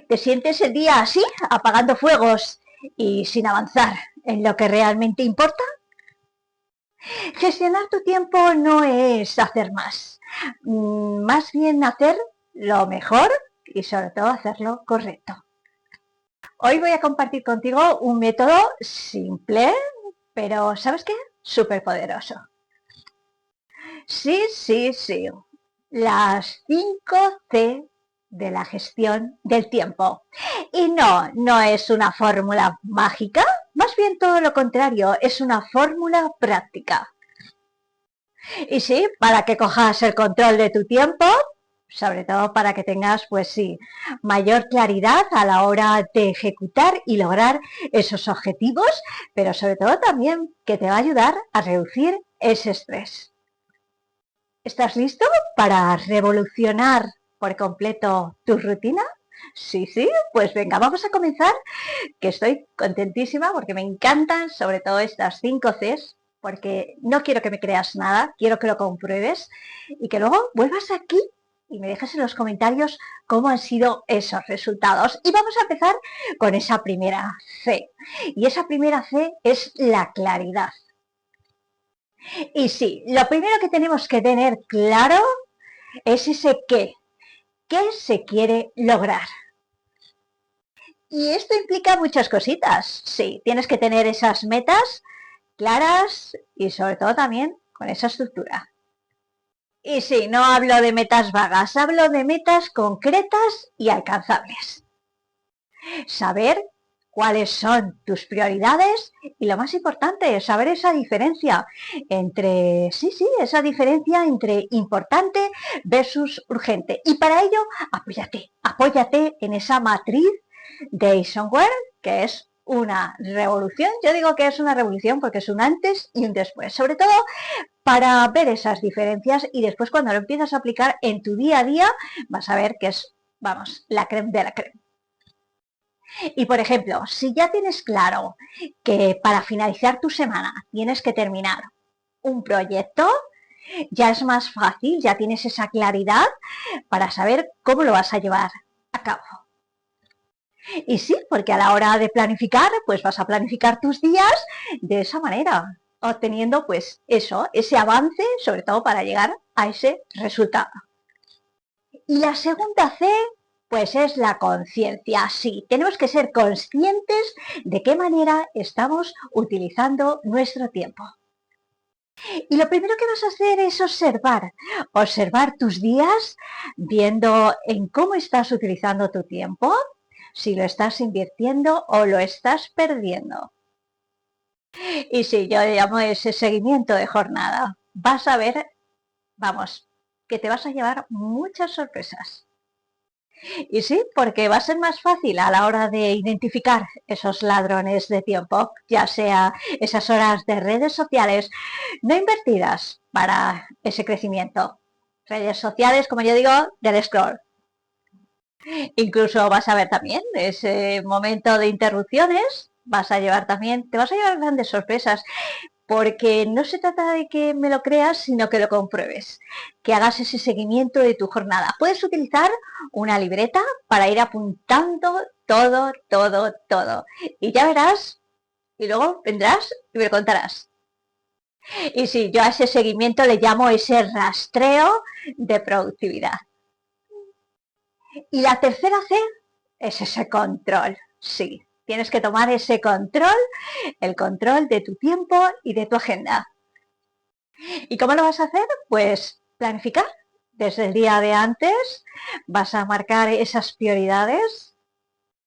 Te sientes el día así, apagando fuegos y sin avanzar en lo que realmente importa. Gestionar tu tiempo no es hacer más, más bien hacer lo mejor y sobre todo hacerlo correcto. Hoy voy a compartir contigo un método simple, pero ¿sabes qué? Súper poderoso. Sí. Las 5C de la gestión del tiempo. Y no es una fórmula mágica, más bien todo lo contrario, es una fórmula práctica. Y sí, para que cojas el control de tu tiempo, sobre todo para que tengas, pues sí, mayor claridad a la hora de ejecutar y lograr esos objetivos, pero sobre todo también que te va a ayudar a reducir ese estrés. ¿Estás listo para revolucionar por completo tu rutina? Sí, pues venga, vamos a comenzar, que estoy contentísima porque me encantan sobre todo estas 5 Cs, porque no quiero que me creas nada, quiero que lo compruebes y que luego vuelvas aquí y me dejes en los comentarios cómo han sido esos resultados. Y vamos a empezar con esa primera C. Y esa primera C es la claridad. Y sí, lo primero que tenemos que tener claro es ese qué. ¿Qué se quiere lograr? Y esto implica muchas cositas. Sí, tienes que tener esas metas claras y sobre todo también con esa estructura. Y sí, no hablo de metas vagas, hablo de metas concretas y alcanzables. Saber cuáles son tus prioridades y lo más importante es saber esa diferencia entre, esa diferencia entre importante versus urgente. Y para ello, apóyate en esa matriz de Eisenhower, que es una revolución. Yo digo que es una revolución porque es un antes y un después, sobre todo para ver esas diferencias y después cuando lo empiezas a aplicar en tu día a día vas a ver que es, vamos, la creme de la creme. Y por ejemplo, si ya tienes claro que para finalizar tu semana tienes que terminar un proyecto, ya es más fácil, ya tienes esa claridad para saber cómo lo vas a llevar a cabo. Y sí, porque a la hora de planificar, pues vas a planificar tus días de esa manera, obteniendo pues eso, ese avance, sobre todo para llegar a ese resultado. Y la segunda C, pues es la conciencia. Sí, tenemos que ser conscientes de qué manera estamos utilizando nuestro tiempo. Y lo primero que vas a hacer es observar tus días, viendo en cómo estás utilizando tu tiempo, si lo estás invirtiendo o lo estás perdiendo. Y sí, yo le llamo ese seguimiento de jornada. Vas a ver, vamos, que te vas a llevar muchas sorpresas. Y sí, porque va a ser más fácil a la hora de identificar esos ladrones de tiempo, ya sea esas horas de redes sociales no invertidas para ese crecimiento. Redes sociales, como yo digo, del scroll. Incluso vas a ver también ese momento de interrupciones, te vas a llevar grandes sorpresas, porque no se trata de que me lo creas, sino que lo compruebes, que hagas ese seguimiento de tu jornada. Puedes utilizar una libreta para ir apuntando todo. Y ya verás, y luego vendrás y me contarás. Y sí, yo a ese seguimiento le llamo ese rastreo de productividad. Y la tercera C es ese control. Sí, tienes que tomar ese control, el control de tu tiempo y de tu agenda. ¿Y cómo lo vas a hacer? Pues planificar. Desde el día de antes vas a marcar esas prioridades.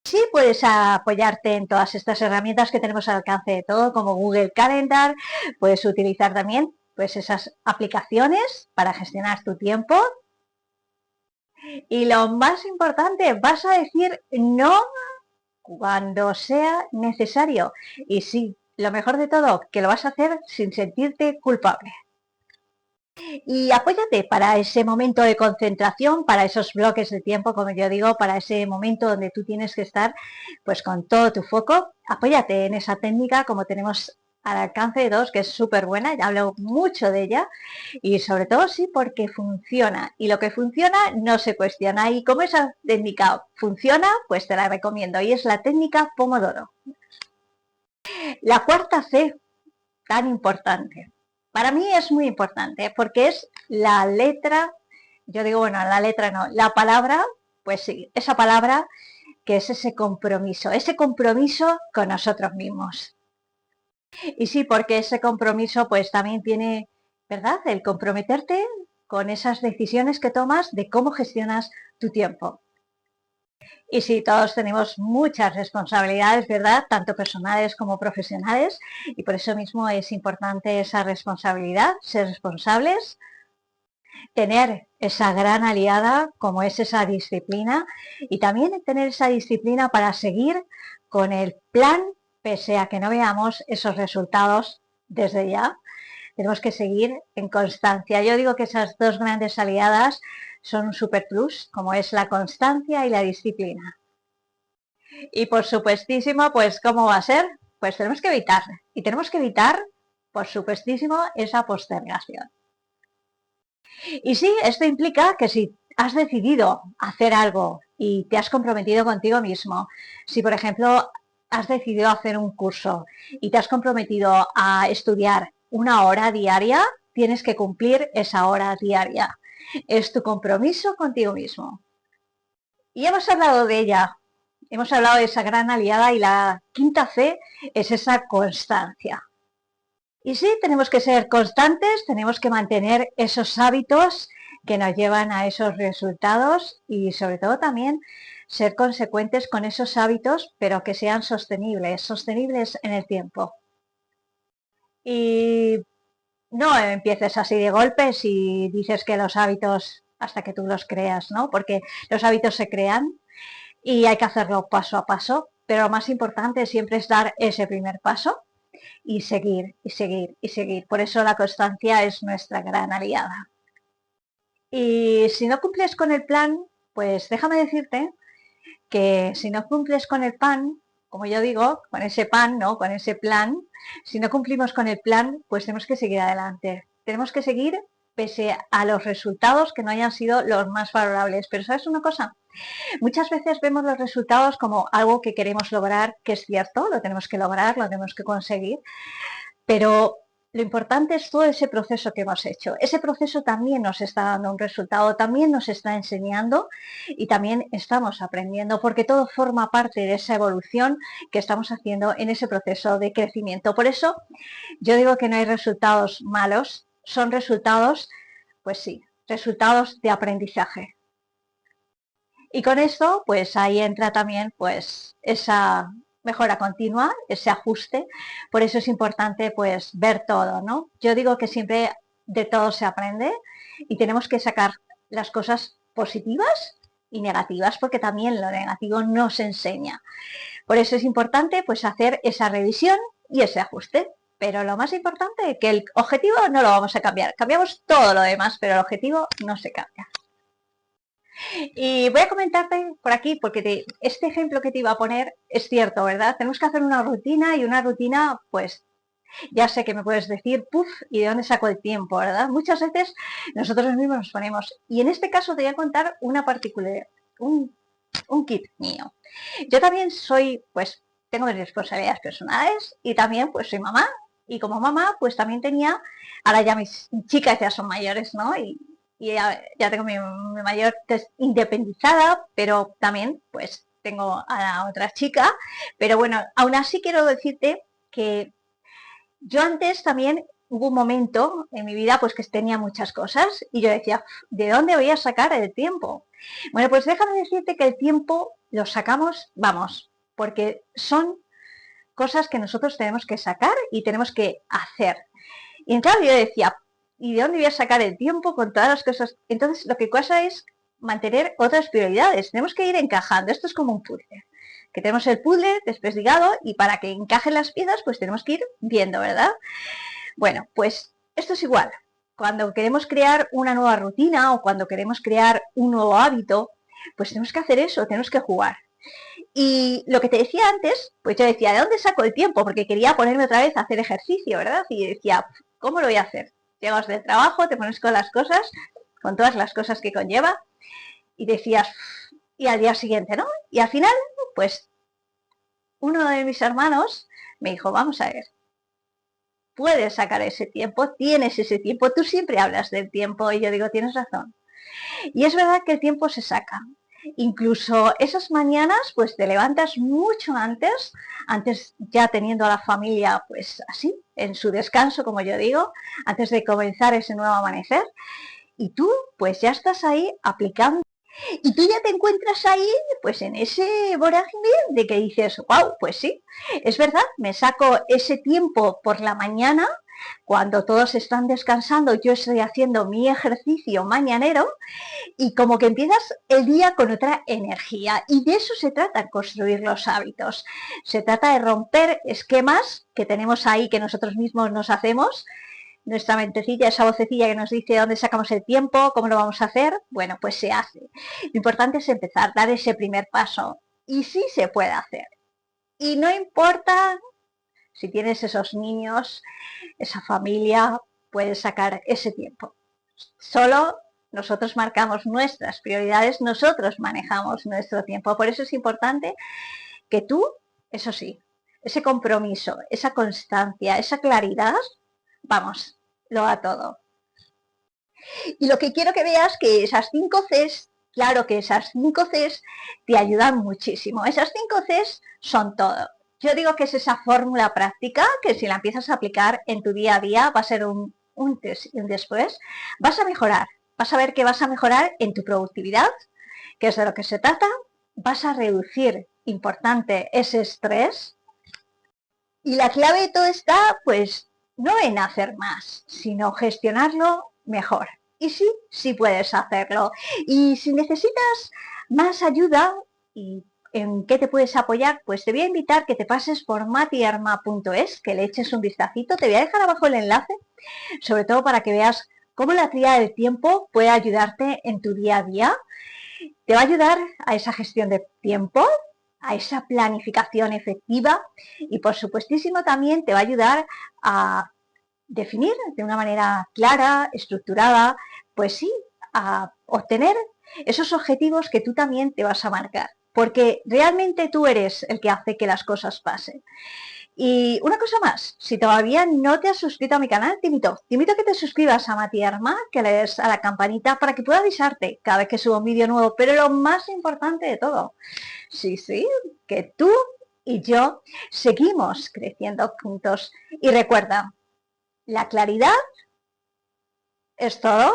Sí, puedes apoyarte en todas estas herramientas que tenemos al alcance de todo, como Google Calendar. Puedes utilizar también pues esas aplicaciones para gestionar tu tiempo. Y lo más importante, vas a decir no cuando sea necesario. Y sí, lo mejor de todo, que lo vas a hacer sin sentirte culpable. Y apóyate para ese momento de concentración, para esos bloques de tiempo, como yo digo, para ese momento donde tú tienes que estar pues con todo tu foco. Apóyate en esa técnica como tenemos al alcance de todos, que es súper buena, ya hablo mucho de ella, y sobre todo sí porque funciona, y lo que funciona no se cuestiona, y como esa técnica funciona, pues te la recomiendo, y es la técnica Pomodoro. La cuarta C, tan importante, para mí es muy importante, porque es la letra, yo digo, bueno, la letra no, la palabra, pues sí, esa palabra que es ese compromiso con nosotros mismos. Y sí, porque ese compromiso pues también tiene, ¿verdad? El comprometerte con esas decisiones que tomas de cómo gestionas tu tiempo. Y sí, todos tenemos muchas responsabilidades, ¿verdad? Tanto personales como profesionales. Y por eso mismo es importante esa responsabilidad, ser responsables, tener esa gran aliada como es esa disciplina y también tener esa disciplina para seguir con el plan pese a que no veamos esos resultados desde ya. Tenemos que seguir en constancia. Yo digo que esas dos grandes aliadas son un super plus, como es la constancia y la disciplina. Y por supuestísimo, pues ¿cómo va a ser? Pues tenemos que evitar. Y tenemos que evitar, por supuestísimo, esa postergación. Y sí, esto implica que si has decidido hacer algo y te has comprometido contigo mismo, si por ejemplo has decidido hacer un curso y te has comprometido a estudiar una hora diaria, tienes que cumplir esa hora diaria. Es tu compromiso contigo mismo. Y hemos hablado de ella, hemos hablado de esa gran aliada y la quinta C es esa constancia. Y sí, tenemos que ser constantes, tenemos que mantener esos hábitos que nos llevan a esos resultados y sobre todo también ser consecuentes con esos hábitos, pero que sean sostenibles, sostenibles en el tiempo. Y no empieces así de golpes y dices que los hábitos hasta que tú los creas, ¿no? Porque los hábitos se crean y hay que hacerlo paso a paso, pero lo más importante siempre es dar ese primer paso y seguir, y seguir, y seguir. Por eso la constancia es nuestra gran aliada. Y si no cumples con el plan, pues déjame decirte que si no cumples con el pan, como yo digo, con ese pan, ¿no? Con ese plan, si no cumplimos con el plan, pues tenemos que seguir adelante. Tenemos que seguir pese a los resultados que no hayan sido los más favorables. Pero ¿sabes una cosa? Muchas veces vemos los resultados como algo que queremos lograr, que es cierto, lo tenemos que lograr, lo tenemos que conseguir, pero lo importante es todo ese proceso que hemos hecho. Ese proceso también nos está dando un resultado, también nos está enseñando y también estamos aprendiendo, porque todo forma parte de esa evolución que estamos haciendo en ese proceso de crecimiento. Por eso yo digo que no hay resultados malos, son resultados, pues sí, resultados de aprendizaje. Y con esto, pues ahí entra también pues esa mejora continua, ese ajuste. Por eso es importante pues ver todo, ¿no? Yo digo que siempre de todo se aprende y tenemos que sacar las cosas positivas y negativas, porque también lo negativo nos enseña. Por eso es importante pues hacer esa revisión y ese ajuste. Pero lo más importante es que el objetivo no lo vamos a cambiar. Cambiamos todo lo demás, pero el objetivo no se cambia. Y voy a comentarte por aquí, porque este ejemplo que te iba a poner es cierto, ¿verdad? Tenemos que hacer una rutina y una rutina, pues, ya sé que me puedes decir, puf, ¿y de dónde saco el tiempo, verdad? Muchas veces nosotros mismos nos ponemos, y en este caso te voy a contar una particular, un kit mío. Yo también soy, pues, tengo mis responsabilidades personales y también, pues, soy mamá. Y como mamá, pues también tenía, ahora ya mis chicas ya son mayores, ¿no? Y ya tengo mi mayor que es independizada, pero también, pues, tengo a la otra chica. Pero bueno, aún así quiero decirte que yo antes también hubo un momento en mi vida pues que tenía muchas cosas y yo decía, ¿de dónde voy a sacar el tiempo? Bueno, pues déjame decirte que el tiempo lo sacamos, vamos, porque son cosas que nosotros tenemos que sacar y tenemos que hacer. Y claro, yo decía, ¿y de dónde voy a sacar el tiempo con todas las cosas? Entonces, lo que pasa es mantener otras prioridades. Tenemos que ir encajando. Esto es como un puzzle. Que tenemos el puzzle desperdigado y para que encajen las piezas, pues tenemos que ir viendo, ¿verdad? Bueno, pues esto es igual. Cuando queremos crear una nueva rutina o cuando queremos crear un nuevo hábito, pues tenemos que hacer eso, tenemos que jugar. Y lo que te decía antes, pues yo decía, ¿de dónde saco el tiempo? Porque quería ponerme otra vez a hacer ejercicio, ¿verdad? Y decía, ¿cómo lo voy a hacer? Llegas del trabajo, te pones con las cosas, con todas las cosas que conlleva, y decías, y al día siguiente, ¿no? Y al final, pues uno de mis hermanos me dijo, vamos a ver, puedes sacar ese tiempo, tienes ese tiempo, tú siempre hablas del tiempo, y yo digo, tienes razón. Y es verdad que el tiempo se saca. Incluso esas mañanas, pues te levantas mucho antes ya teniendo a la familia, pues así, en su descanso, como yo digo, antes de comenzar ese nuevo amanecer, y tú, pues ya estás ahí aplicando. Y tú ya te encuentras ahí, pues en ese vorágine de que dices, wow, pues sí, es verdad, me saco ese tiempo por la mañana, cuando todos están descansando, yo estoy haciendo mi ejercicio mañanero y como que empiezas el día con otra energía. Y de eso se trata, construir los hábitos. Se trata de romper esquemas que tenemos ahí, que nosotros mismos nos hacemos, nuestra mentecilla, esa vocecilla que nos dice dónde sacamos el tiempo, cómo lo vamos a hacer, bueno, pues se hace. Lo importante es empezar, dar ese primer paso. Y sí se puede hacer. Y no importa si tienes esos niños, esa familia, puedes sacar ese tiempo. Solo nosotros marcamos nuestras prioridades, nosotros manejamos nuestro tiempo. Por eso es importante que tú, eso sí, ese compromiso, esa constancia, esa claridad, vamos, lo da todo. Y lo que quiero que veas que esas 5 Cs, claro que esas 5 Cs te ayudan muchísimo. Esas 5 Cs son todo. Yo digo que es esa fórmula práctica que si la empiezas a aplicar en tu día a día va a ser un antes y un después. Vas a mejorar, vas a ver que vas a mejorar en tu productividad, que es de lo que se trata. Vas a reducir, importante, ese estrés. Y la clave de todo está, pues, no en hacer más, sino gestionarlo mejor. Y sí, sí puedes hacerlo. Y si necesitas más ayuda y en qué te puedes apoyar, pues te voy a invitar que te pases por matiarma.es, que le eches un vistacito. Te voy a dejar abajo el enlace, sobre todo para que veas cómo la tríada del tiempo puede ayudarte en tu día a día. Te va a ayudar a esa gestión de tiempo, a esa planificación efectiva y por supuestísimo también te va a ayudar a definir de una manera clara, estructurada, pues sí, a obtener esos objetivos que tú también te vas a marcar, porque realmente tú eres el que hace que las cosas pasen. Y una cosa más, si todavía no te has suscrito a mi canal, te invito a que te suscribas a Mati Arma, que le des a la campanita para que pueda avisarte cada vez que suba un vídeo nuevo. Pero lo más importante de todo, sí, que tú y yo seguimos creciendo juntos. Y recuerda, la claridad es todo.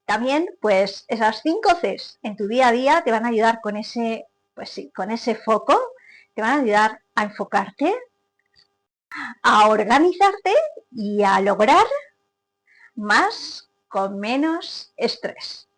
También, pues, esas 5 Cs en tu día a día te van a ayudar con ese, pues sí, con ese foco, te van a ayudar a enfocarte, a organizarte y a lograr más con menos estrés.